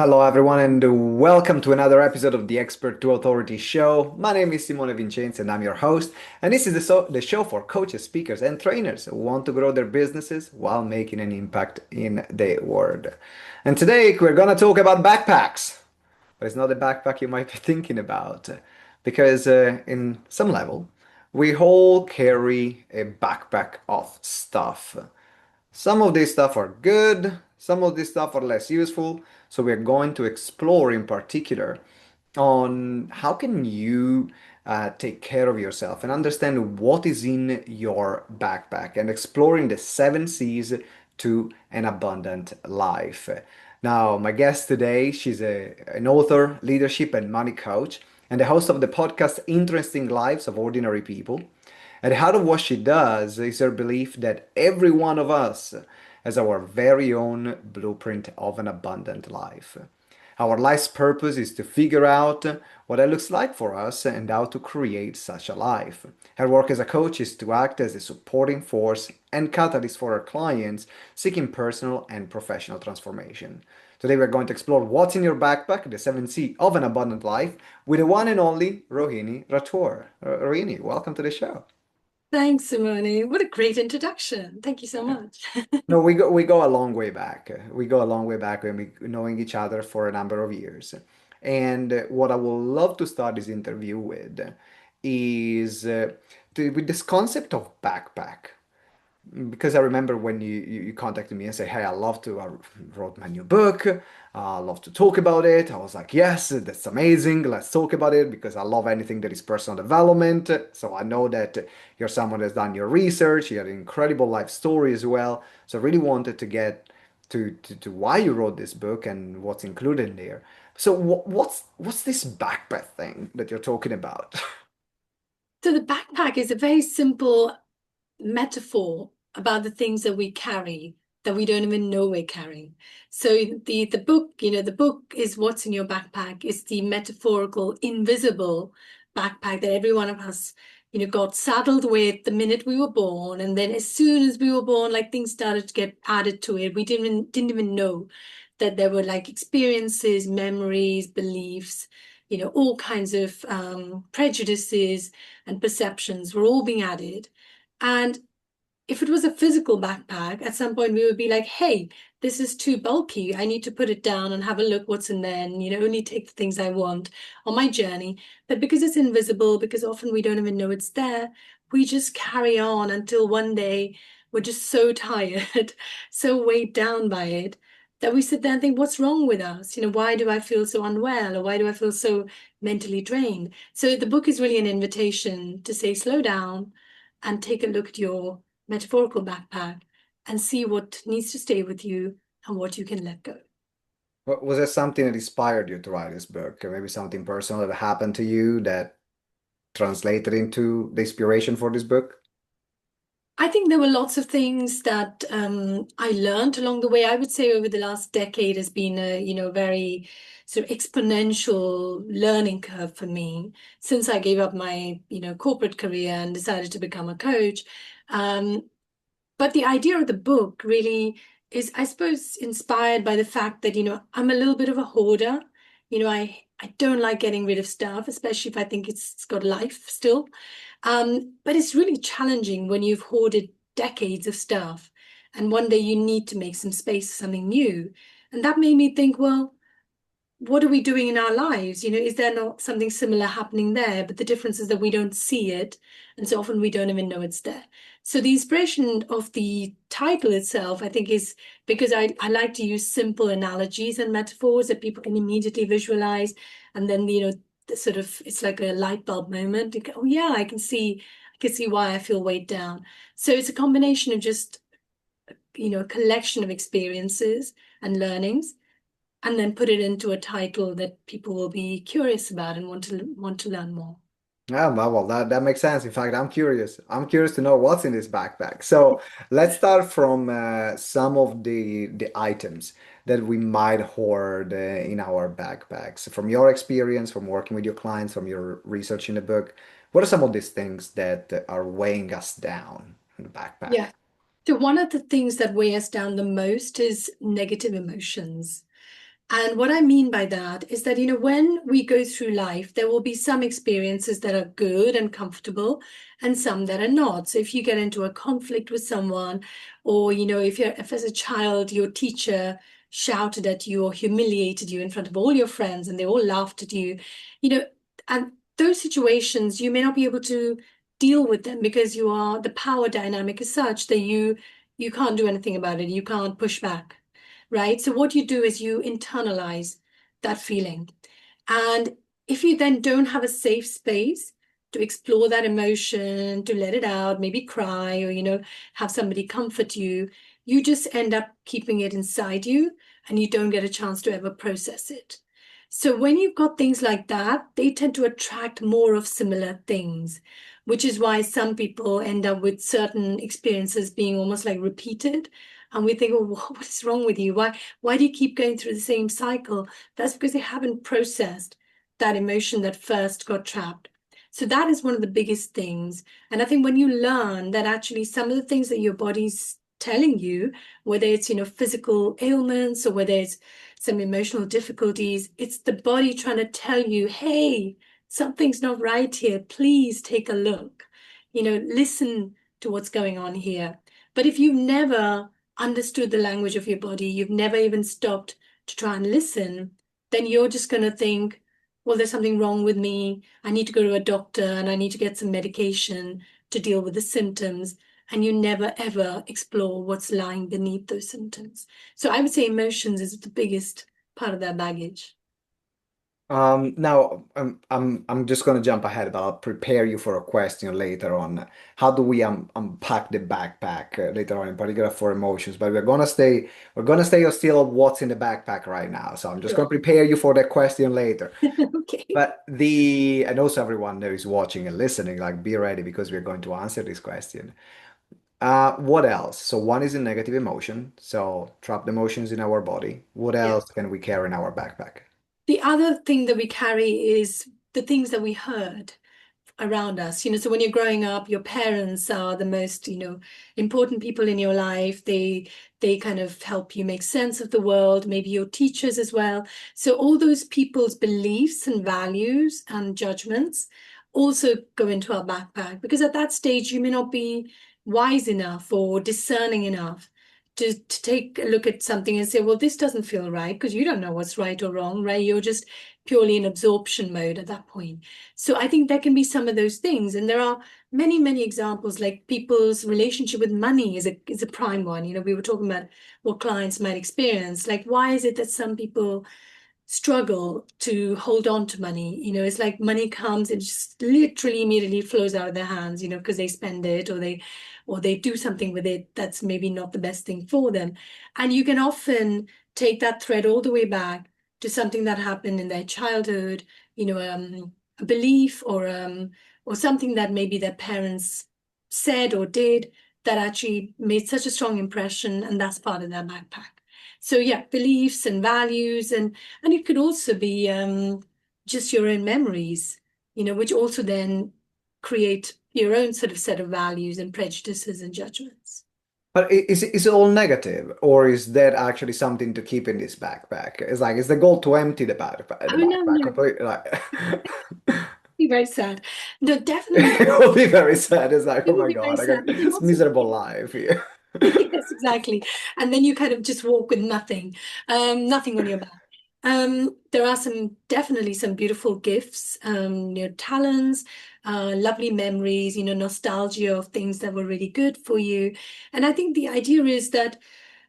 Hello, everyone, and welcome to another episode of the Expert to Authority show. My name is Simone Vincenzi, and I'm your host. And this is the show for coaches, speakers, and trainers who want to grow their businesses while making an impact in the world. And today we're going to talk about backpacks. But it's not the backpack you might be thinking about, because in some level, we all carry a backpack of stuff. Some of these stuff are good, some of these stuff are less useful. So we're going to explore in particular on how can you take care of yourself and understand what is in your backpack and exploring the 7 C's to an abundant life. Now, my guest today, she's an author, leadership and money coach, and the host of the podcast Interesting Lives of Ordinary People. At the heart of what she does is her belief that every one of us has our very own blueprint of an abundant life. Our life's purpose is to figure out what it looks like for us and how to create such a life. Her work as a coach is to act as a supporting force and catalyst for her clients seeking personal and professional transformation. Today we're going to explore what's in your backpack, the 7C of an abundant life, with the one and only Rohini Rathour. Rohini, welcome to the show. Thanks, Simone. What a great introduction. Thank you so much. No, we go a long way back. We go a long way back when we knowing each other for a number of years. And what I would love to start this interview with is with this concept of backpack. Because I remember when you contacted me and say, hey, I wrote my new book. I love to talk about it. I was like, yes, that's amazing. Let's talk about it because I love anything that is personal development. So I know that you're someone that's done your research. You had an incredible life story as well. So I really wanted to get to why you wrote this book and what's included in there. So what's this backpack thing that you're talking about? So the backpack is a very simple metaphor about the things that we carry that we don't even know we're carrying. So the book, the book is what's in your backpack. It's the metaphorical, invisible backpack that every one of us, got saddled with the minute we were born. And then as soon as we were born, like things started to get added to it. We didn't even know that there were like experiences, memories, beliefs, all kinds of prejudices and perceptions were all being added. And if it was a physical backpack, at some point we would be like, hey, this is too bulky. I need to put it down and have a look what's in there and, only take the things I want on my journey. But because it's invisible, because often we don't even know it's there, we just carry on until one day we're just so tired, so weighed down by it that we sit there and think, what's wrong with us? Why do I feel so unwell? Or why do I feel so mentally drained? So the book is really an invitation to say, slow down and take a look at your metaphorical backpack and see what needs to stay with you and what you can let go. Was there something that inspired you to write this book? Or maybe something personal that happened to you that translated into the inspiration for this book? I think there were lots of things that I learned along the way. I would say over the last decade has been a, very sort of exponential learning curve for me since I gave up my, corporate career and decided to become a coach. Um, But the idea of the book really is, I suppose, inspired by the fact that, I'm a little bit of a hoarder. I don't like getting rid of stuff, especially if I think it's got life still. But it's really challenging when you've hoarded decades of stuff and one day you need to make some space for something new. And that made me think, well, what are we doing in our lives? Is there not something similar happening there? But the difference is that we don't see it. And so often we don't even know it's there. So the inspiration of the title itself, I think, is because I like to use simple analogies and metaphors that people can immediately visualize. And then, sort of, it's like a light bulb moment. You go, oh yeah, I can see why I feel weighed down. So it's a combination of just, a collection of experiences and learnings and then put it into a title that people will be curious about and want to learn more. Yeah, well, that makes sense. In fact, I'm curious. I'm curious to know what's in this backpack. So let's start from some of the items that we might hoard in our backpacks. From your experience, from working with your clients, from your research in the book, what are some of these things that are weighing us down in the backpack? Yeah. So one of the things that weigh us down the most is negative emotions. And what I mean by that is that, when we go through life, there will be some experiences that are good and comfortable and some that are not. So if you get into a conflict with someone, or, if as a child, your teacher shouted at you or humiliated you in front of all your friends and they all laughed at you, you know, and those situations, you may not be able to deal with them because the power dynamic is such that you can't do anything about it. You can't push back, right? So what you do is you internalize that feeling. And if you then don't have a safe space to explore that emotion, to let it out, maybe cry or, have somebody comfort you, you just end up keeping it inside you and you don't get a chance to ever process it. So when you've got things like that, they tend to attract more of similar things, which is why some people end up with certain experiences being almost like repeated. And we think, oh, what is wrong with you? Why do you keep going through the same cycle? That's because they haven't processed that emotion that first got trapped. So that is one of the biggest things. And I think when you learn that actually some of the things that your body's telling you, whether it's, physical ailments or whether it's some emotional difficulties, it's the body trying to tell you, hey, something's not right here. Please take a look. Listen to what's going on here. But if you've never understood the language of your body, you've never even stopped to try and listen, then you're just going to think, well, there's something wrong with me. I need to go to a doctor and I need to get some medication to deal with the symptoms. And you never ever explore what's lying beneath those symptoms. So I would say emotions is the biggest part of that baggage. Now I'm just gonna jump ahead, but I'll prepare you for a question later on. How do we unpack the backpack later on, in particular for emotions? But we're gonna stay still what's in the backpack right now. So I'm just gonna Sure. prepare you for that question later. Okay. But the and also everyone who is watching and listening, like be ready because we're going to answer this question. What else? So one is a negative emotion, so trapped emotions in our body. What Yeah. else can we carry in our backpack? The other thing that we carry is the things that we heard around us. So when you're growing up, your parents are the most, important people in your life. They kind of help you make sense of the world, maybe your teachers as well. So all those people's beliefs and values and judgments also go into our backpack because at that stage you may not be wise enough or discerning enough to take a look at something and say, well, this doesn't feel right because you don't know what's right or wrong, right? You're just purely in absorption mode at that point. So I think there can be some of those things. And there are many, many examples, like people's relationship with money is a prime one. We were talking about what clients might experience. Like, why is it that some people struggle to hold on to money? It's like money comes and just literally immediately flows out of their hands, because they spend it or they do something with it that's maybe not the best thing for them. And you can often take that thread all the way back to something that happened in their childhood, a belief or something that maybe their parents said or did that actually made such a strong impression, and that's part of their backpack. So yeah, beliefs and values, and it could also be just your own memories, which also then create your own sort of set of values and prejudices and judgments. But is it all negative, or is that actually something to keep in this backpack? It's like, is the goal to empty the Oh no, backpack no, completely? Like, be very sad. No, definitely, it will be very sad. It's like, it oh will my be very God, I got sad. But there are this lots of miserable life here. yes, exactly. And then you kind of just walk with nothing, nothing on your back. There are definitely some beautiful gifts, talents, lovely memories, nostalgia of things that were really good for you. And I think the idea is that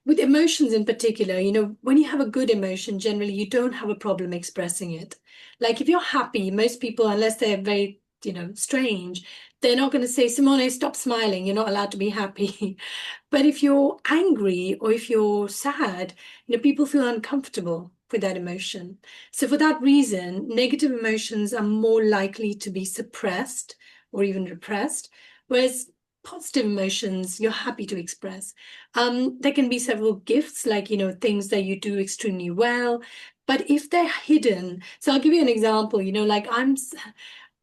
with emotions in particular, when you have a good emotion, generally you don't have a problem expressing it. Like if you're happy, most people, unless they're very, strange, they're not going to say, Simone, stop smiling. You're not allowed to be happy. But if you're angry or if you're sad, people feel uncomfortable with that emotion. So for that reason, negative emotions are more likely to be suppressed or even repressed, whereas positive emotions you're happy to express. There can be several gifts, like, things that you do extremely well. But if they're hidden, so I'll give you an example, like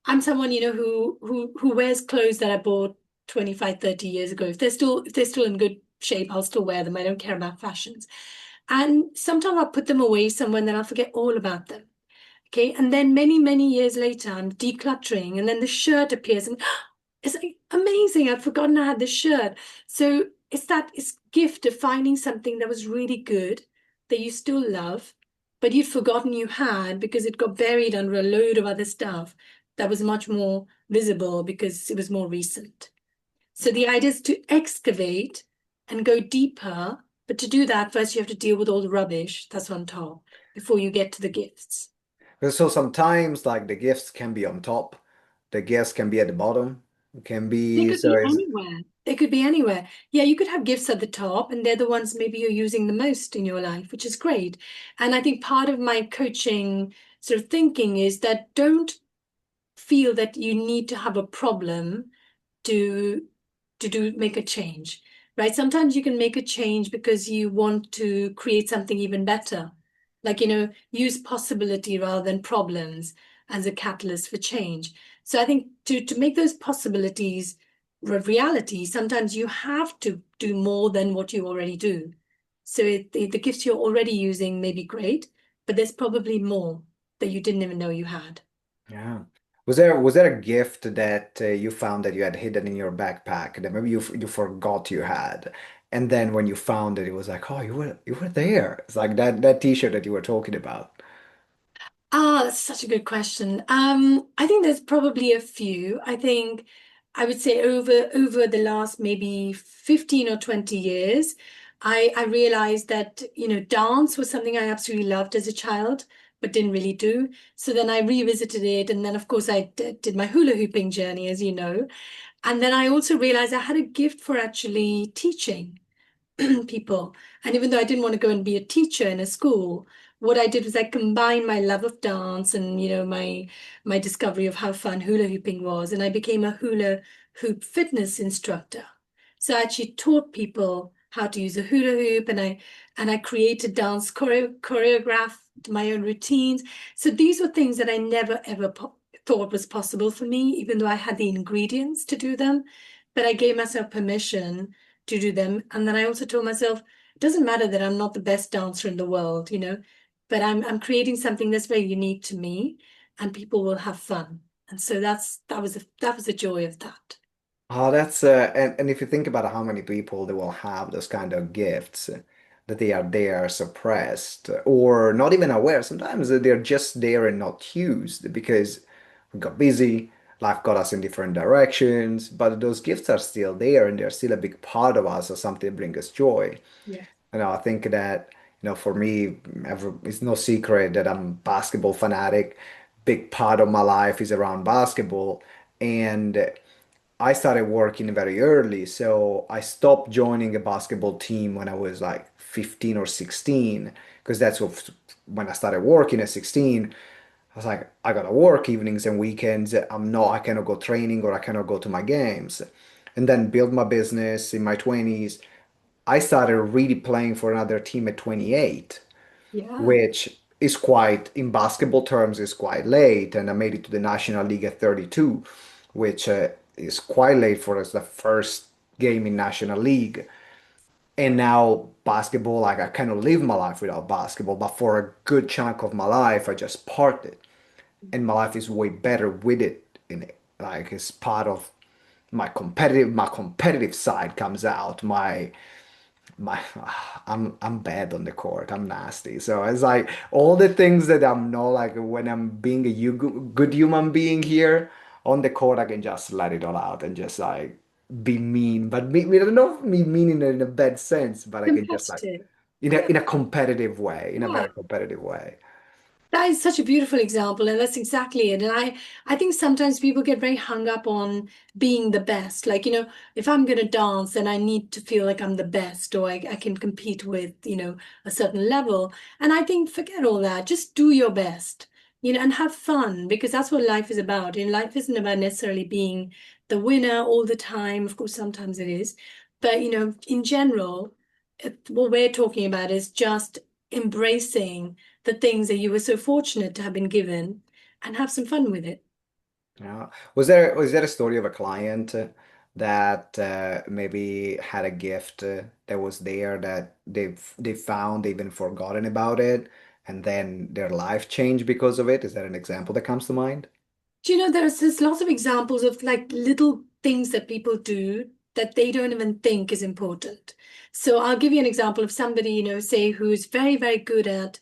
I'm someone, who wears clothes that I bought 25, 30 years ago. If they're still in good shape, I'll still wear them. I don't care about fashions. And sometimes I'll put them away somewhere and then I'll forget all about them. Okay. And then many, many years later, I'm decluttering and then the shirt appears and it's like amazing. I'd forgotten I had this shirt. So it's gift of finding something that was really good that you still love, but you'd forgotten you had because it got buried under a load of other stuff that was much more visible because it was more recent. So the idea is to excavate and go deeper, but to do that, first you have to deal with all the rubbish that's on top before you get to the gifts. So sometimes like the gifts can be on top, the gifts can be at the bottom, it can They be could so be it's anywhere. They could be anywhere. Yeah, you could have gifts at the top, and they're the ones maybe you're using the most in your life, which is great. And I think part of my coaching sort of thinking is that don't feel that you need to have a problem to do make a change, right? Sometimes you can make a change because you want to create something even better. Like, use possibility rather than problems as a catalyst for change. So I think to make those possibilities reality, sometimes you have to do more than what you already do. So the gifts you're already using may be great, but there's probably more that you didn't even know you had. yeah. Was there a gift that you found that you had hidden in your backpack that maybe you forgot you had, and then when you found it, it was like, oh, you were there. It's like that T-shirt that you were talking about. Ah, that's such a good question. I think there's probably a few. I think I would say over the last maybe 15 or 20 years, I realized that, dance was something I absolutely loved as a child, but didn't really do. So then I revisited it, and then of course I did my hula hooping journey, as you know. And then I also realized I had a gift for actually teaching people. And even though I didn't want to go and be a teacher in a school, what I did was I combined my love of dance and my discovery of how fun hula hooping was, and I became a hula hoop fitness instructor. So I actually taught people how to use a hula hoop, and I created dance choreographed my own routines. So these were things that I never ever thought was possible for me, even though I had the ingredients to do them. But I gave myself permission to do them. And then I also told myself, it doesn't matter that I'm not the best dancer in the world, but I'm creating something that's very unique to me and people will have fun. And so that was the joy of that. Oh, that's and if you think about how many people they will have those kind of gifts that they are there suppressed or not even aware. Sometimes they're just there and not used because we got busy, life got us in different directions, but those gifts are still there and they're still a big part of us or something that brings us joy. Yeah. I think that, for me, it's no secret that I'm a basketball fanatic. Big part of my life is around basketball. And I started working very early, so I stopped joining a basketball team when I was like 15 or 16, because when I started working at 16. I was like, I gotta work evenings and weekends. I cannot go training or I cannot go to my games. And then build my business in my 20s. I started really playing for another team at 28, Yeah. which is quite, in basketball terms, is quite late. And I made it to the National League at 32, which is quite late for us, the first game in National League. And now basketball, like I kind of live my life without basketball, but for a good chunk of my life, I just parked it. And my life is way better with it in it. Like it's part of my competitive side comes out. My I'm bad on the court. I'm nasty. So it's like all the things that I'm not like when I'm being a good human being here on the court, I can just let it all out and just like be mean. But I don't know if me mean in a bad sense, but I can just like Competitive. in a Yeah. in a competitive way, in a Yeah. very competitive way. That is such a beautiful example, and that's exactly it. And I think sometimes people get very hung up on being the best. Like, if I'm going to dance, then I need to feel like I'm the best, or I can compete with, a certain level. And I think forget all that. Just do your best, and have fun because that's what life is about. And life isn't about necessarily being the winner all the time. Of course, sometimes it is, but in general, what we're talking about is just embracing the things that you were so fortunate to have been given and have some fun with it. Yeah. Was there a story of a client that maybe had a gift that was there that they found, they've even forgotten about it, and then their life changed because of it? Is that an example that comes to mind? Do you know, there's lots of examples of like little things that people do that they don't even think is important. So I'll give you an example of somebody, say who's very, very good at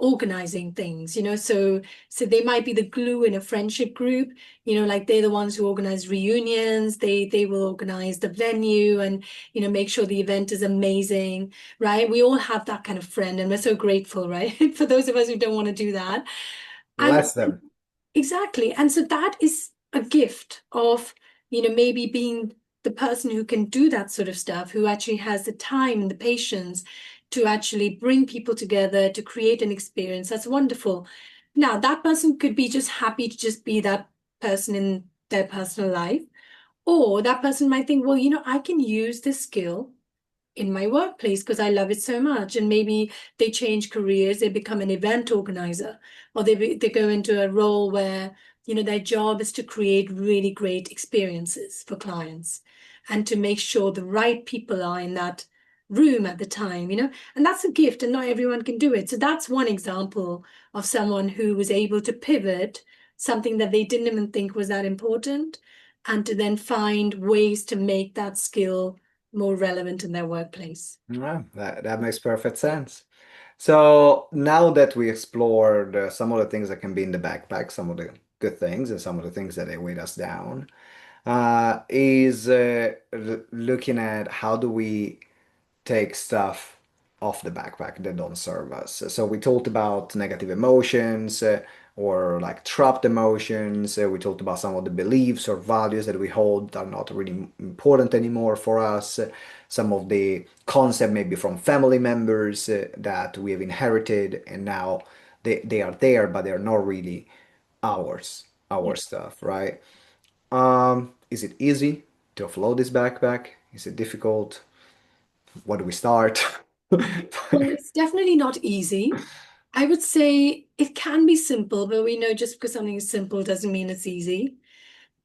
organizing things, so they might be the glue in a friendship group, like they're the ones who organize reunions, they will organize the venue and, make sure the event is amazing, right? We all have that kind of friend and we're so grateful, right? For those of us who don't want to do that. And Bless them. exactly. And so that is a gift of, maybe being the person who can do that sort of stuff, who actually has the time and the patience to actually bring people together to create an experience. That's wonderful. Now, that person could be just happy to just be that person in their personal life. Or that person might think, well, I can use this skill in my workplace because I love it so much. And maybe they change careers, they become an event organizer, or they go into a role where, their job is to create really great experiences for clients and to make sure the right people are in that room at the time, and that's a gift and not everyone can do it. So that's one example of someone who was able to pivot something that they didn't even think was that important and to then find ways to make that skill more relevant in their workplace. Yeah, that makes perfect sense. So now that we explored some of the things that can be in the backpack, some of the good things and some of the things that they weigh us down, is looking at how do we take stuff off the backpack that don't serve us. So we talked about negative emotions or like trapped emotions. We talked about some of the beliefs or values that we hold that are not really important anymore for us. Some of the concept maybe from family members that we have inherited and now they are there, but they're not really ours, Yeah. our stuff, right? Is it easy to offload this backpack? Is it difficult? Where do we start? Well, it's definitely not easy. I would say it can be simple, but we know just because something is simple doesn't mean it's easy.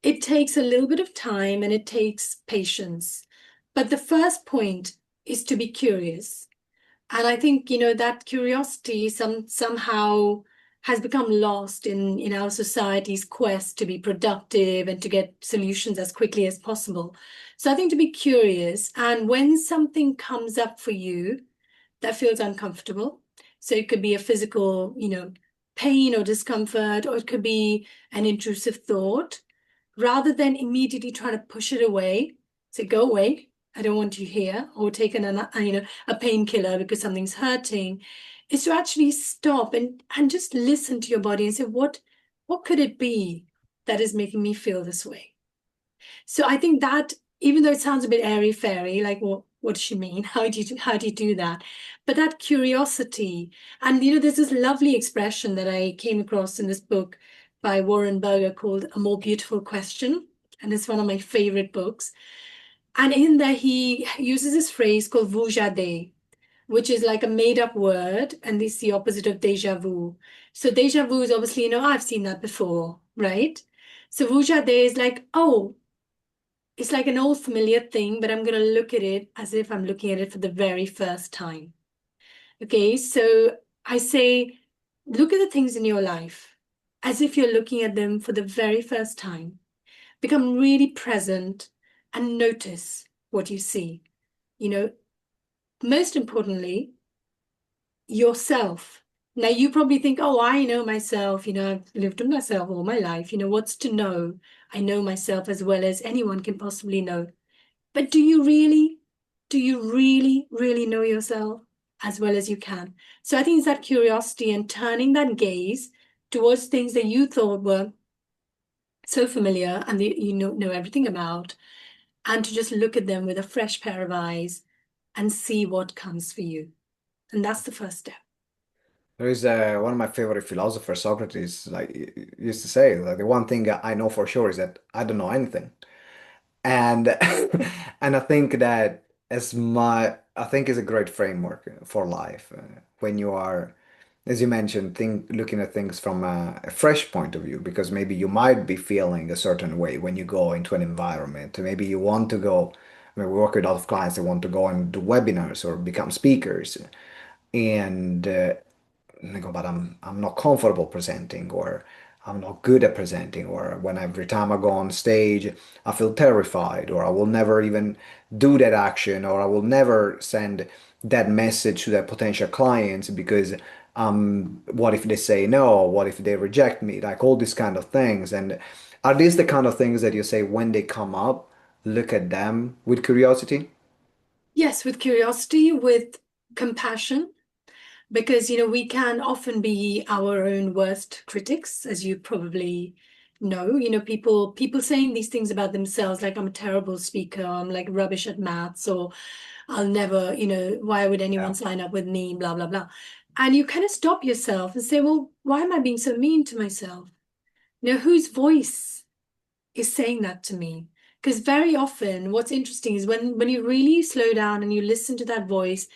It takes a little bit of time and it takes patience. But the first point is to be curious. And I think, that curiosity somehow has become lost in our society's quest to be productive and to get solutions as quickly as possible. So I think to be curious, and when something comes up for you that feels uncomfortable, so it could be a physical, pain or discomfort, or it could be an intrusive thought, rather than immediately trying to push it away, say, go away, I don't want you here, or take a painkiller because something's hurting, is to actually stop and just listen to your body and say, what could it be that is making me feel this way? So I think that even though it sounds a bit airy fairy, like what does she mean? How do you do that? But that curiosity, and there's this lovely expression that I came across in this book by Warren Berger called A More Beautiful Question. And it's one of my favorite books. And in there he uses this phrase called vujade, which is like a made-up word, and it's the opposite of déjà vu. So déjà vu is obviously, I've seen that before, right? So vujade is like, oh, it's like an old familiar thing, but I'm going to look at it as if I'm looking at it for the very first time. Okay, so I say, look at the things in your life as if you're looking at them for the very first time. Become really present and notice what you see. You know, Most importantly, yourself. Now, you probably think, oh, I know myself. I've lived with myself all my life. What's to know? I know myself as well as anyone can possibly know. But do you really? Do you really, really know yourself as well as you can? So I think it's that curiosity and turning that gaze towards things that you thought were so familiar and that you know everything about, and to just look at them with a fresh pair of eyes and see what comes for you. And that's the first step. There is one of my favorite philosophers, Socrates, like used to say, like the one thing I know for sure is that I don't know anything. And and I think that I think is a great framework for life when you are as you mentioned, looking at things from a fresh point of view, because maybe you might be feeling a certain way when you go into an environment. Maybe you want to go, I mean, we work with a lot of clients that want to go and do webinars or become speakers. And and I go, but I'm not comfortable presenting, or I'm not good at presenting, or when every time I go on stage, I feel terrified, or I will never even do that action, or I will never send that message to their potential clients because what if they say no? What if they reject me? Like all these kind of things. And are these the kind of things that you say when they come up, look at them with curiosity? Yes, with curiosity, with compassion, because we can often be our own worst critics, as you probably know. People saying these things about themselves, like I'm a terrible speaker, I'm like rubbish at maths, or I'll never, why would anyone Yeah. sign up with me, blah, blah, blah. And you kind of stop yourself and say, well, why am I being so mean to myself? Whose voice is saying that to me? Because very often what's interesting is when you really slow down and you listen to that voice,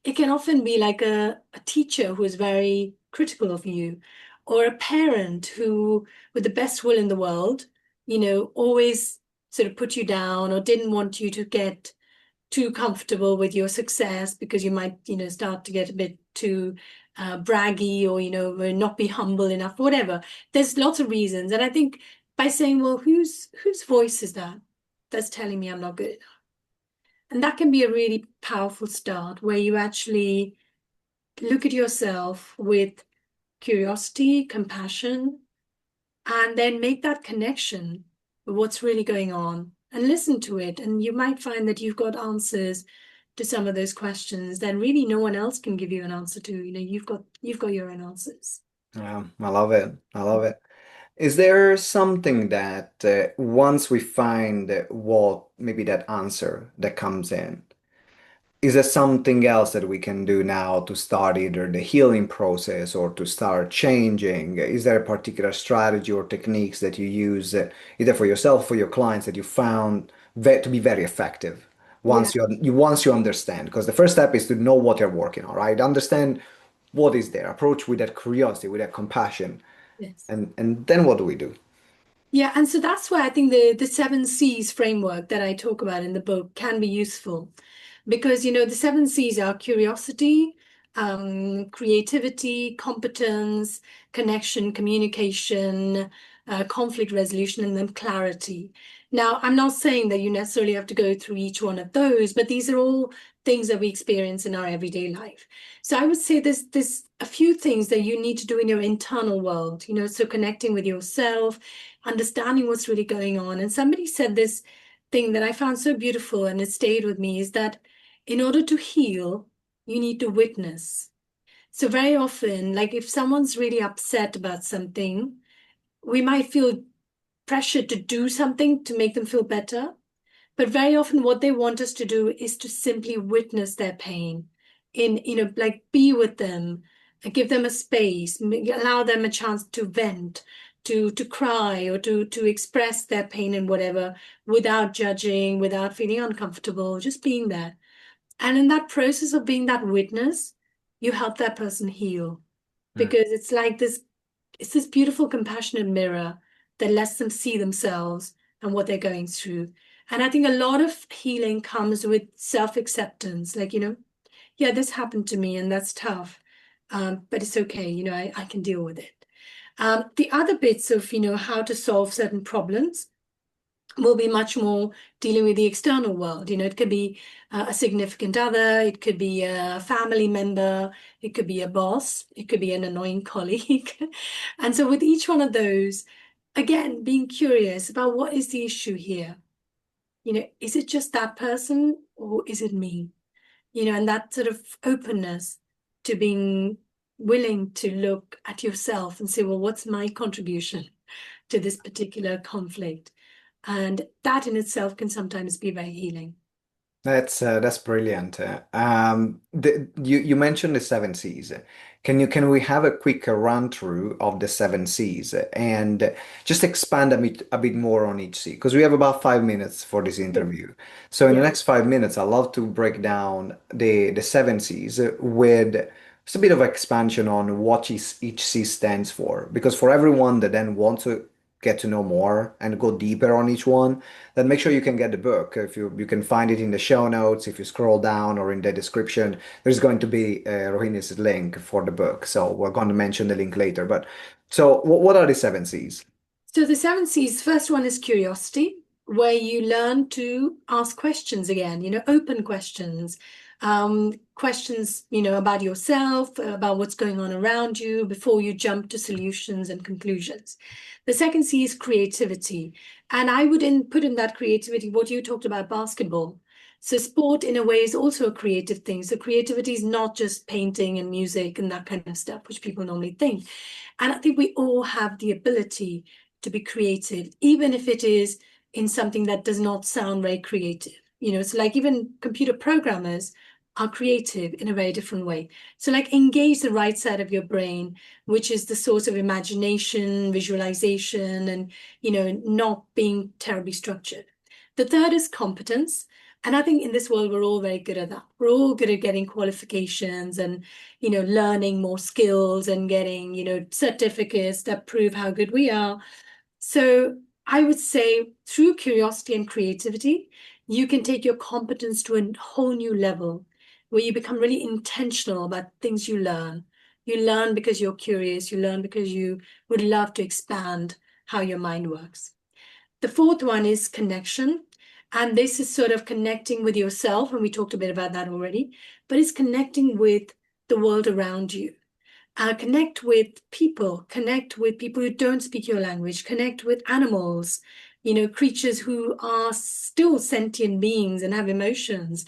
it can often be like a teacher who is very critical of you, or a parent who, with the best will in the world, always sort of put you down or didn't want you to get too comfortable with your success because you might, start to get a bit too braggy, or, not be humble enough, whatever. There's lots of reasons. And I think by saying, well, whose voice is that that's telling me I'm not good enough? And that can be a really powerful start where you actually look at yourself with curiosity, compassion, and then make that connection with what's really going on and listen to it. And you might find that you've got answers to some of those questions that really no one else can give you an answer to. You've got your own answers. Yeah, I love it. I love it. Is there something that once we find what maybe that answer that comes in, is there something else that we can do now to start either the healing process or to start changing? Is there a particular strategy or techniques that you use either for yourself or for your clients that you found to be very effective Yeah. once you understand? Because the first step is to know what you're working on, right? Understand what is there, approach with that curiosity, with that compassion, Yes. and then what do we do? Yeah, and so that's where I think the 7 C's framework that I talk about in the book can be useful, because the 7 C's are curiosity, creativity, competence, connection, communication, conflict resolution, and then clarity. Now, I'm not saying that you necessarily have to go through each one of those, but these are all things that we experience in our everyday life. So I would say there's a few things that you need to do in your internal world, so connecting with yourself, understanding what's really going on. And somebody said this thing that I found so beautiful and it stayed with me, is that in order to heal, you need to witness. So very often, like if someone's really upset about something, we might feel pressured to do something to make them feel better. But very often what they want us to do is to simply witness their pain, like be with them, give them a space, allow them a chance to vent, to cry, or to express their pain and whatever, without judging, without feeling uncomfortable, just being there. And in that process of being that witness, you help that person heal, Mm. because it's this beautiful, compassionate mirror that lets them see themselves and what they're going through. And I think a lot of healing comes with self-acceptance, like, yeah, this happened to me and that's tough. But it's okay, I can deal with it. The other bits of, how to solve certain problems will be much more dealing with the external world. It could be a significant other, it could be a family member, it could be a boss, it could be an annoying colleague. And so with each one of those, again, being curious about what is the issue here? Is it just that person or is it me? And that sort of openness to being willing to look at yourself and say, well, what's my contribution to this particular conflict? And that in itself can sometimes be very healing. That's brilliant. You mentioned the 7 C's. Can we have a quick run through of the 7 C's and just expand a bit more on each C? Because we have about 5 minutes for this Yeah. interview. So in the Yeah. next 5 minutes, I'd love to break down the 7 C's with just a bit of expansion on what each C stands for. Because for everyone that then wants to get to know more and go deeper on each one, then make sure you can get the book. If you can find it in the show notes, if you scroll down or in the description, there's going to be Rohini's link for the book. So we're going to mention the link later. But so what are the 7 C's? So the 7 C's, first one is curiosity, where you learn to ask questions again, open questions, questions, about yourself, about what's going on around you before you jump to solutions and conclusions. The second C is creativity. And I would put in that creativity what you talked about, basketball. So sport in a way is also a creative thing. So creativity is not just painting and music and that kind of stuff, which people normally think. And I think we all have the ability to be creative, even if it is in something that does not sound very creative. So like even computer programmers are creative in a very different way. So like engage the right side of your brain, which is the source of imagination, visualization, and, not being terribly structured. The third is competence. And I think in this world, we're all very good at that. We're all good at getting qualifications and, learning more skills and getting, certificates that prove how good we are. So I would say through curiosity and creativity, you can take your competence to a whole new level where you become really intentional about things you learn. You learn because you're curious, you learn because you would love to expand how your mind works. The fourth one is connection. And this is sort of connecting with yourself, and we talked a bit about that already, but it's connecting with the world around you. Connect with people who don't speak your language, connect with animals, creatures who are still sentient beings and have emotions.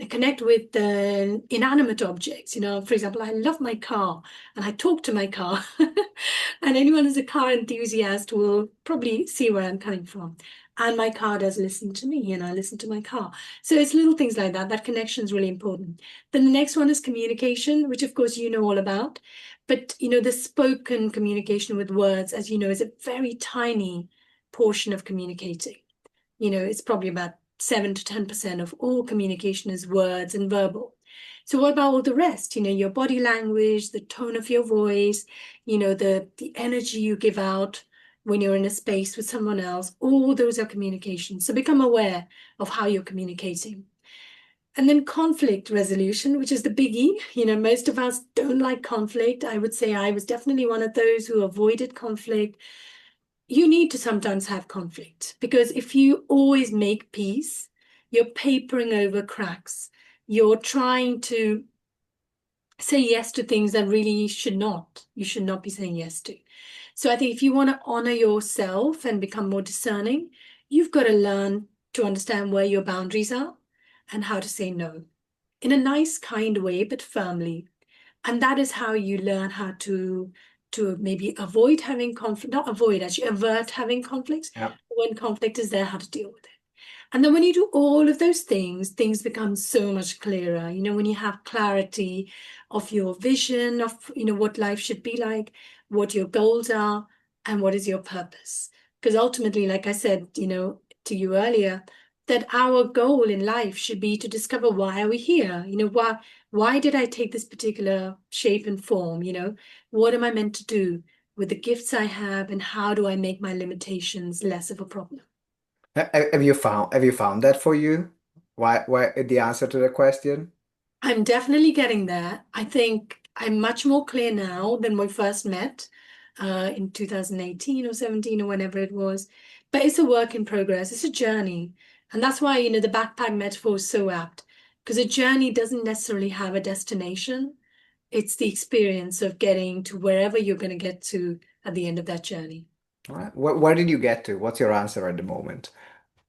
Connect with inanimate objects. For example, I love my car and I talk to my car. And anyone who's a car enthusiast will probably see where I'm coming from. And my car does listen to me, and I listen to my car. So it's little things like that. That connection is really important. Then the next one is communication, which of course you know all about. But the spoken communication with words, as you know, is a very tiny portion of communicating. It's probably about 7 to 10% of all communication is words and verbal. So what about all the rest? Your body language, the tone of your voice, the energy you give out when you're in a space with someone else, all those are communications. So become aware of how you're communicating. And then conflict resolution, which is the biggie. Most of us don't like conflict. I would say I was definitely one of those who avoided conflict. You need to sometimes have conflict because if you always make peace, you're papering over cracks. You're trying to say yes to things that really you should not be saying yes to. So I think if you want to honor yourself and become more discerning, you've got to learn to understand where your boundaries are and how to say no in a nice, kind way, but firmly. And that is how you learn how to maybe avoid having conflict, not avoid, actually avert having conflicts. Yeah. When conflict is there, how to deal with it. And then when you do all of those things become so much clearer. When you have clarity of your vision of, what life should be like, what your goals are, and what is your purpose. Because ultimately, like I said, to you earlier, that our goal in life should be to discover why are we here? Why did I take this particular shape and form? What am I meant to do with the gifts I have, and how do I make my limitations less of a problem? Have you found that for you? Why the answer to the question? I'm definitely getting there. I think I'm much more clear now than when we first met in 2018 or 17 or whenever it was. But it's a work in progress. It's a journey. And that's why, the backpack metaphor is so apt because a journey doesn't necessarily have a destination. It's the experience of getting to wherever you're going to get to at the end of that journey. All right. Where did you get to? What's your answer at the moment?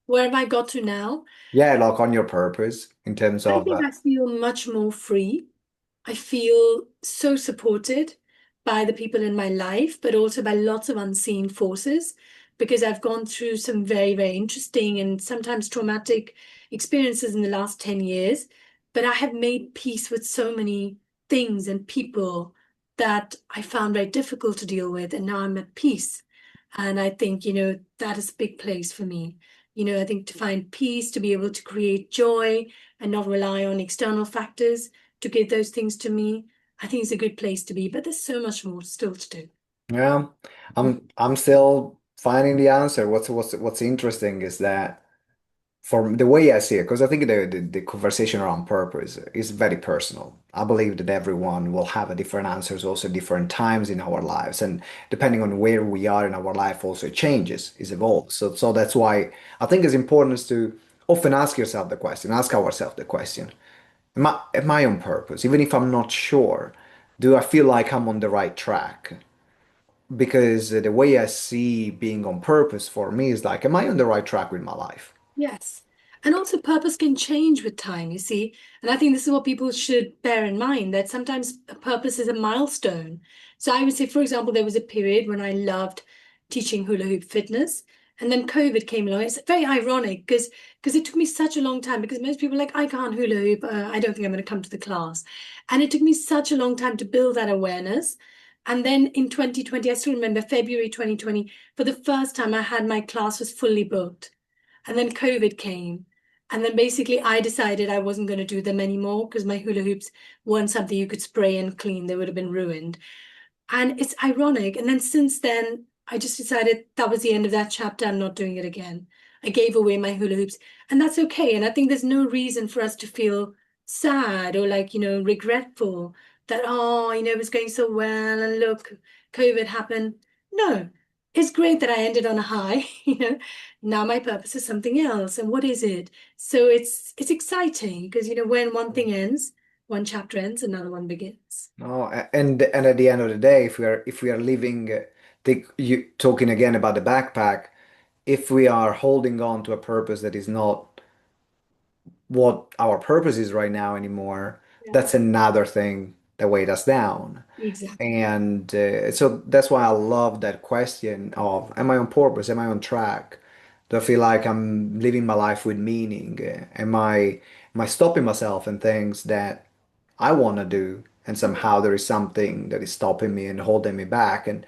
Where have I got to now? Yeah, like on your purpose in terms I of think I feel much more free. I feel so supported by the people in my life, but also by lots of unseen forces, because I've gone through some very, very interesting and sometimes traumatic experiences in the last 10 years. But I have made peace with so many things and people that I found very difficult to deal with. And now I'm at peace. And I think, that is a big place for me. I think to find peace, to be able to create joy and not rely on external factors to give those things to me. I think it's a good place to be, but there's so much more still to do. Yeah, I'm still finding the answer. What's interesting is that from the way I see it, because I think the conversation around purpose is very personal. I believe that everyone will have a different answers, also different times in our lives, and depending on where we are in our life, also it changes, it evolves. So that's why I think it's important to often ask yourself the question, ask ourselves the question, am I on purpose? Even if I'm not sure, do I feel like I'm on the right track? Because the way I see being on purpose for me is like, am I on the right track with my life? Yes. And also, purpose can change with time, you see. And I think this is what people should bear in mind, that sometimes a purpose is a milestone. So I would say, for example, there was a period when I loved teaching hula hoop fitness. And then COVID came along. It's very ironic because it took me such a long time because most people are like, I can't hula hoop. I don't think I'm going to come to the class. And it took me such a long time to build that awareness. And then in 2020, I still remember February 2020, for the first time, I had my class was fully booked. And then COVID came. And then basically I decided I wasn't going to do them anymore because my hula hoops weren't something you could spray and clean. They would have been ruined. And it's ironic. And then since then, I just decided that was the end of that chapter. I'm not doing it again. I gave away my hula hoops, and that's okay. And I think there's no reason for us to feel sad or like, regretful that, oh, it was going so well. And look, COVID happened. No, it's great that I ended on a high. Now my purpose is something else. And what is it? So it's exciting because, when one thing ends, one chapter ends, another one begins. No, and at the end of the day, if we are living, you talking again about the backpack, if we are holding on to a purpose that is not what our purpose is right now anymore, Yeah, that's another thing that weighs us down. exactly. And so that's why I love that question of, am I on purpose? Am I on track? Do I feel like I'm living my life with meaning? Am I stopping myself in things that I want to do, and somehow there is something that is stopping me and holding me back? And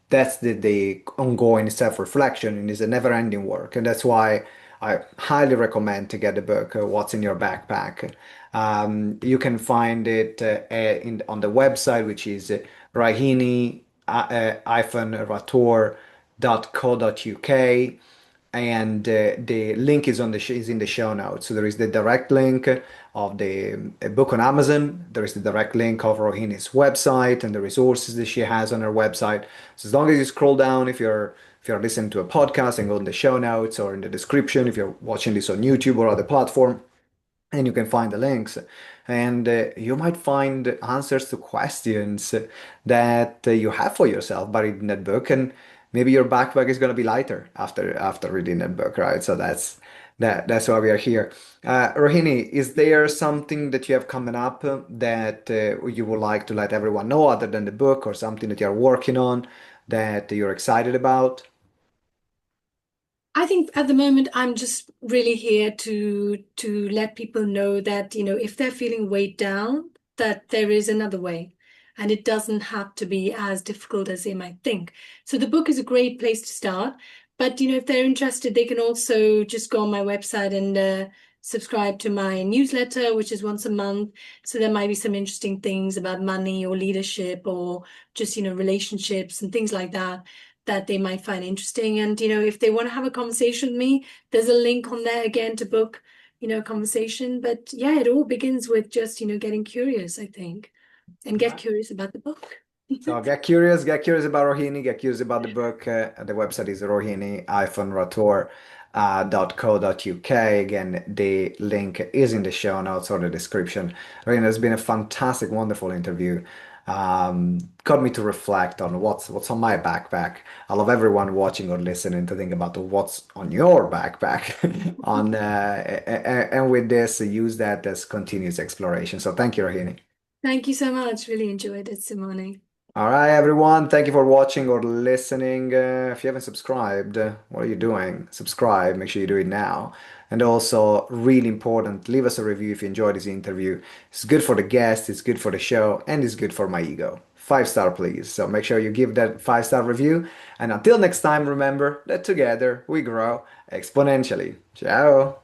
that's the ongoing self-reflection, and it's a never-ending work. And that's why I highly recommend to get the book, What's in Your Backpack. You can find it on the website, which is Rohini-Rathour.co.uk, and the link is in the show notes. So there is the direct link of the book on Amazon. There is the direct link of Rohini's website and the resources that she has on her website. So as long as you scroll down, if you're listening to a podcast, and go in the show notes or in the description, if you're watching this on YouTube or other platform, and you can find the links, and you might find answers to questions that you have for yourself by reading that book, and maybe your backpack is going to be lighter after reading that book, right? So that's why we are here. Rohini, is there something that you have coming up that you would like to let everyone know other than the book, or something that you're working on that you're excited about? I think at the moment I'm just really here to let people know that, if they're feeling weighed down, that there is another way. And it doesn't have to be as difficult as they might think. So the book is a great place to start. But, if they're interested, they can also just go on my website and subscribe to my newsletter, which is once a month. So there might be some interesting things about money or leadership or just, relationships and things like that they might find interesting. And, if they want to have a conversation with me, there's a link on there again to book, a conversation. But yeah, it all begins with just, getting curious, I think, and get curious about the book. So get curious about Rohini, get curious about the book. The website is rohini-rathour.co.uk. Again, the link is in the show notes or the description. Rohini, it's been a fantastic, wonderful interview. Got me to reflect on what's on my backpack. I love everyone watching or listening to think about what's on your backpack. And with this, use that as continuous exploration. So thank you, Rohini. Thank you so much. Really enjoyed it, Simone. All right, everyone. Thank you for watching or listening. If you haven't subscribed, what are you doing? Subscribe. Make sure you do it now. And also, really important, leave us a review if you enjoyed this interview. It's good for the guest, it's good for the show, and it's good for my ego. 5 star, please. So make sure you give that 5 star review. And until next time, remember that together we grow exponentially. Ciao.